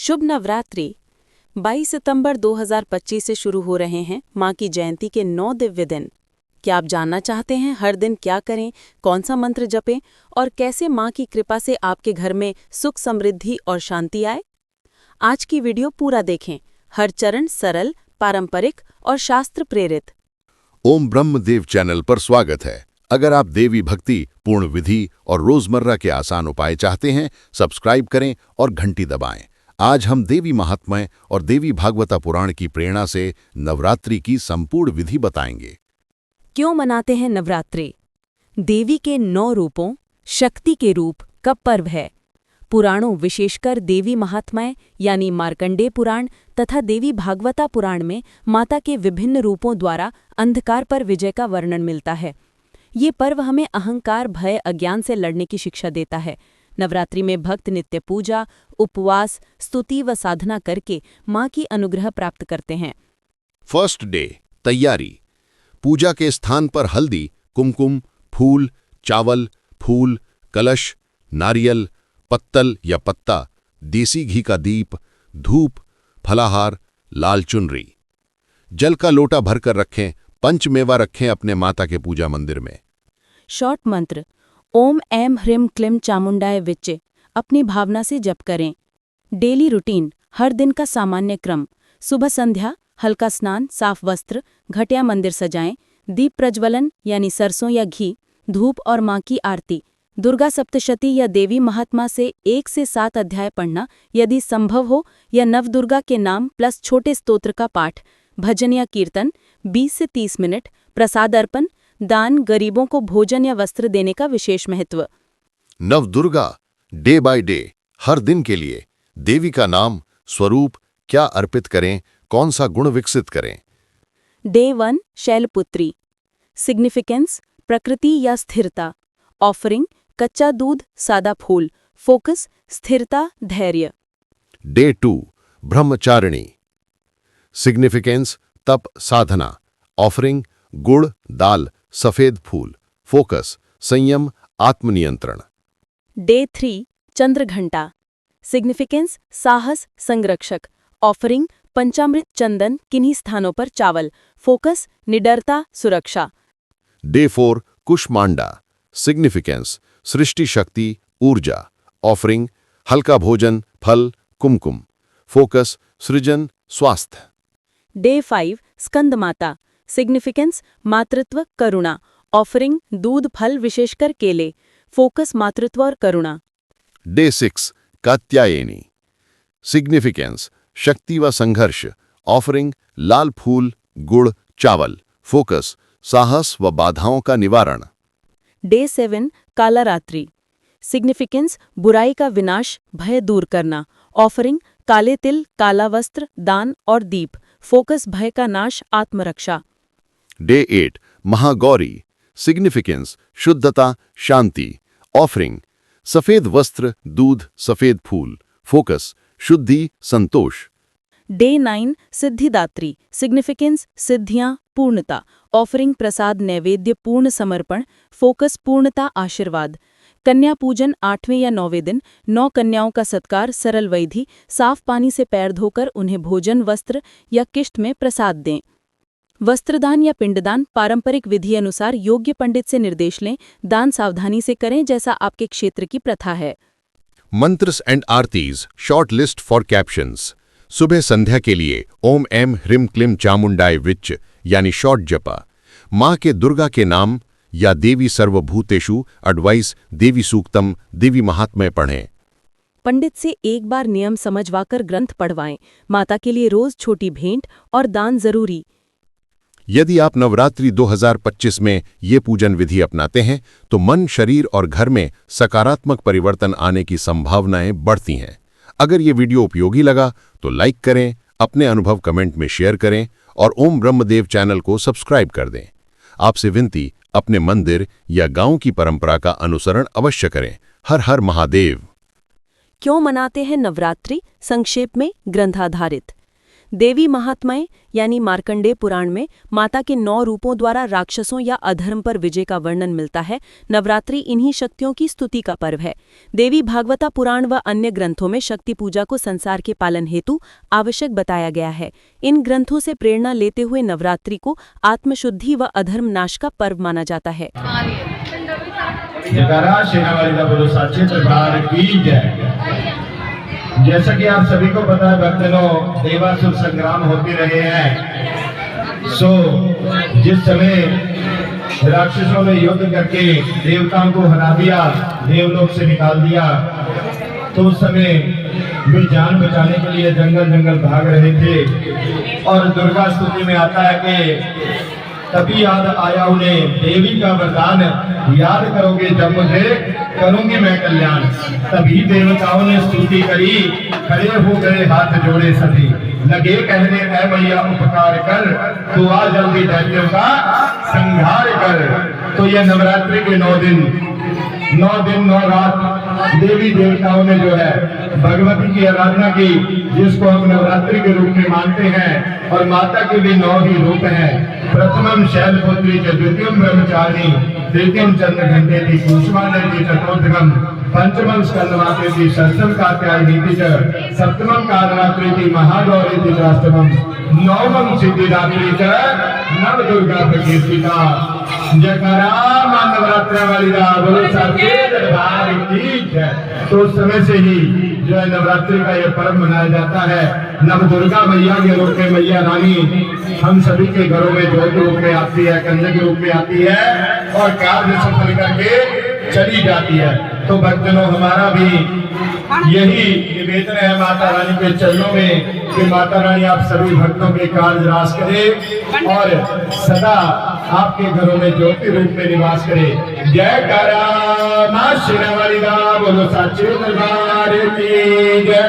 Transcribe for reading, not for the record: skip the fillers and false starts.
शुभ नवरात्रि। 22 सितंबर 2025 से शुरू हो रहे हैं माँ की जयंती के 9 दिव्य दिन। क्या आप जानना चाहते हैं हर दिन क्या करें, कौन सा मंत्र जपें और कैसे माँ की कृपा से आपके घर में सुख, समृद्धि और शांति आए? आज की वीडियो पूरा देखें। हर चरण सरल, पारंपरिक और शास्त्र प्रेरित। ओम ब्रह्मदेव चैनल पर स्वागत है। अगर आप देवी भक्ति, पूर्ण विधि और रोजमर्रा के आसान उपाय चाहते हैं, सब्सक्राइब करें और घंटी दबाएं। आज हम देवी महात्म्य और देवी भागवता पुराण की प्रेरणा से नवरात्रि की संपूर्ण विधि बताएंगे। क्यों मनाते हैं नवरात्रि? देवी के 9 रूपों, शक्ति के रूप का पर्व है। पुराणों, विशेषकर देवी महात्म्य यानी मार्कंडेय पुराण तथा देवी भागवता पुराण में माता के विभिन्न रूपों द्वारा अंधकार पर विजय का वर्णन मिलता है। ये पर्व हमें अहंकार, भय, अज्ञान से लड़ने की शिक्षा देता है। नवरात्रि में भक्त नित्य पूजा, उपवास, स्तुति व साधना करके माँ की अनुग्रह प्राप्त करते हैं। फर्स्ट डे तैयारी। पूजा के स्थान पर हल्दी, कुमकुम, फूल, चावल, फूल, कलश, नारियल, पत्तल या पत्ता, देसी घी का दीप, धूप, फलाहार, लाल चुनरी। जल का लोटा भरकर रखें। पंचमेवा रखें अपने माता के पूजा मंदिर में। शॉर्ट मंत्र ओम ऐं ह्रीं क्लीं चामुंडाय विच्चे अपनी भावना से जप करें। डेली रूटीन हर दिन का सामान्य क्रम। सुबह संध्या हल्का स्नान, साफ वस्त्र, घटिया मंदिर सजाएं, दीप प्रज्वलन यानी सरसों या घी, धूप और माँ की आरती। दुर्गा सप्तशती या देवी महात्मा से 1 से 7 अध्याय पढ़ना यदि संभव हो, या नवदुर्गा के नाम प्लस छोटे स्तोत्र का पाठ। भजन या कीर्तन 20 से 30 मिनट। प्रसाद अर्पण, दान, गरीबों को भोजन या वस्त्र देने का विशेष महत्व। नवदुर्गा डे बाय डे, हर दिन के लिए देवी का नाम, स्वरूप, क्या अर्पित करें, कौन सा गुण विकसित करें। डे 1 शैलपुत्री। सिग्निफिकेंस प्रकृति या स्थिरता। ऑफरिंग कच्चा दूध, सादा फूल। फोकस स्थिरता, धैर्य। डे 2 ब्रह्मचारिणी। सिग्निफिकेंस तप, साधना। ऑफरिंग गुड़, दाल, सफेद फूल। फोकस संयम, आत्मनियंत्रण। डे 3 चंद्रघंटा। सिग्निफिकेंस साहस, संरक्षक। ऑफरिंग पंचामृत, चंदन, किन्हीं स्थानों पर चावल। फोकस निडरता, सुरक्षा। डे 4 कुष्मांडा। सिग्निफिकेंस सृष्टि शक्ति, ऊर्जा। ऑफरिंग हल्का भोजन, फल, कुमकुम। फोकस सृजन, स्वास्थ्य। डे 5 स्कंदमाता। सिग्निफिकेंस मातृत्व, करुणा। ऑफरिंग दूध, फल, विशेषकर केले। फोकस मातृत्व और करुणा। डे 6 कात्यायनी। सिग्निफिकेंस शक्ति व संघर्ष। ऑफरिंग लाल फूल, गुड़, चावल। फोकस साहस व बाधाओं का निवारण। डे 7 कालारात्रि। सिग्निफिकेंस बुराई का विनाश, भय दूर करना। ऑफरिंग काले तिल, काला वस्त्र, दान और दीप। फोकस भय का नाश, आत्मरक्षा। डे 8 महागौरी। सिग्निफिकेंस शुद्धता, शांति। ऑफरिंग सफेद वस्त्र, दूध, सफेद फूल। फोकस शुद्धि, संतोष। डे 9 सिद्धिदात्री। सिग्निफिकेंस सिद्धियां, पूर्णता। ऑफरिंग प्रसाद, नैवेद्य, पूर्ण समर्पण। फोकस पूर्णता, आशीर्वाद। कन्या पूजन 8वें या 9वें दिन। 9 कन्याओं का सत्कार, सरल विधि। साफ पानी से पैर धोकर उन्हें भोजन, वस्त्र या किष्ट में प्रसाद दें। वस्त्रदान या पिंडदान पारंपरिक विधि अनुसार योग्य पंडित से निर्देश लें। दान सावधानी से करें जैसा आपके क्षेत्र की प्रथा है। मंत्रस and Aarti's, short list for captions. सुबह संध्या के लिए ओम ऐं ह्रीं क्लीं चामुंडाय विच्च यानी शॉर्ट जपा। माँ के दुर्गा के नाम या देवी सर्वभूतेषु एडवाइस, देवी सूक्तम, देवी महात्म्य पढ़ें। पंडित से एक बार नियम समझवाकर ग्रंथ पढ़वाएं। माता के लिए रोज छोटी भेंट और दान जरूरी। यदि आप नवरात्रि 2025 में ये पूजन विधि अपनाते हैं तो मन, शरीर और घर में सकारात्मक परिवर्तन आने की संभावनाएं बढ़ती हैं। अगर ये वीडियो उपयोगी लगा तो लाइक करें, अपने अनुभव कमेंट में शेयर करें और ओम ब्रह्मदेव चैनल को सब्सक्राइब कर दें। आपसे विनती, अपने मंदिर या गांव की परंपरा का अनुसरण अवश्य करें। हर हर महादेव। क्यों मनाते हैं नवरात्रि? संक्षेप में ग्रंथाधारित। देवी महात्म्य यानी मार्कंडेय पुराण में माता के 9 रूपों द्वारा राक्षसों या अधर्म पर विजय का वर्णन मिलता है। नवरात्रि इन्हीं शक्तियों की स्तुति का पर्व है। देवी भागवता पुराण व अन्य ग्रंथों में शक्ति पूजा को संसार के पालन हेतु आवश्यक बताया गया है। इन ग्रंथों से प्रेरणा लेते हुए नवरात्रि को आत्मशुद्धि व अधर्म नाश का पर्व माना जाता है। जयकारा शेरावाली का बोलो साचे दरबार की जय। जैसा कि आप सभी को पता है भक्तों, देवासुर संग्राम होते रहे हैं। सो जिस समय राक्षसों ने युद्ध करके देवताओं को हरा दिया, देवलोक से निकाल दिया, तो उस समय वे जान बचाने के लिए जंगल जंगल भाग रहे थे। और दुर्गा स्तुति में आता है कि तभी याद आया उन्हें देवी का वरदान, याद करोगे जब मुझे करूंगी मैं कल्याण। तभी देवताओं ने स्तुति करी, खड़े हो गए हाथ जोड़े सभी, लगे कहने ऐ मैया उपकार कर, तू आ जल्दी दैत्यों का संहार कर। तो यह नवरात्रि के 9 दिन 9 रात देवी देवताओं ने जो है भगवती की आराधना की, जिसको हम नवरात्रि के रूप में मानते हैं। और माता के भी 9 ही रूप हैं। प्रथमम शैलपुत्री च, द्वितीयम ब्रह्मचारिणी, तृतीयम चंद्रघंटेति, कूष्मांडेति, चतुर्थम पंचमम स्कंदमातेति, षष्ठम कात्यायनीति च, सप्तमम कालरात्रिति, महागौरीति, अष्टमम नवमम सिद्धिदात्री च, नव दुर्गा प्रकीर्तिता। जयकारा मां नवरात्रि वाली दा बोलो साचे दरबार की जय। तो उस समय से ही जो है नवरात्रि का यह पर्व मनाया जाता है। नव दुर्गा मैया के रूप में मैया रानी हम सभी के घरों में ज्योति रूप में आती है, कन्या के रूप में आती है और कार्य सफल करके चली जाती है। तो भक्तों, हमारा भी यही निवेदन है माता रानी के चरणों में कि माता रानी आप सभी भक्तों के कार्य रास करे और सदा आपके घरों में ज्योति रूप में निवास करे। जयकारा मां शेरावाली दा बोलो साचे दरबार की जय।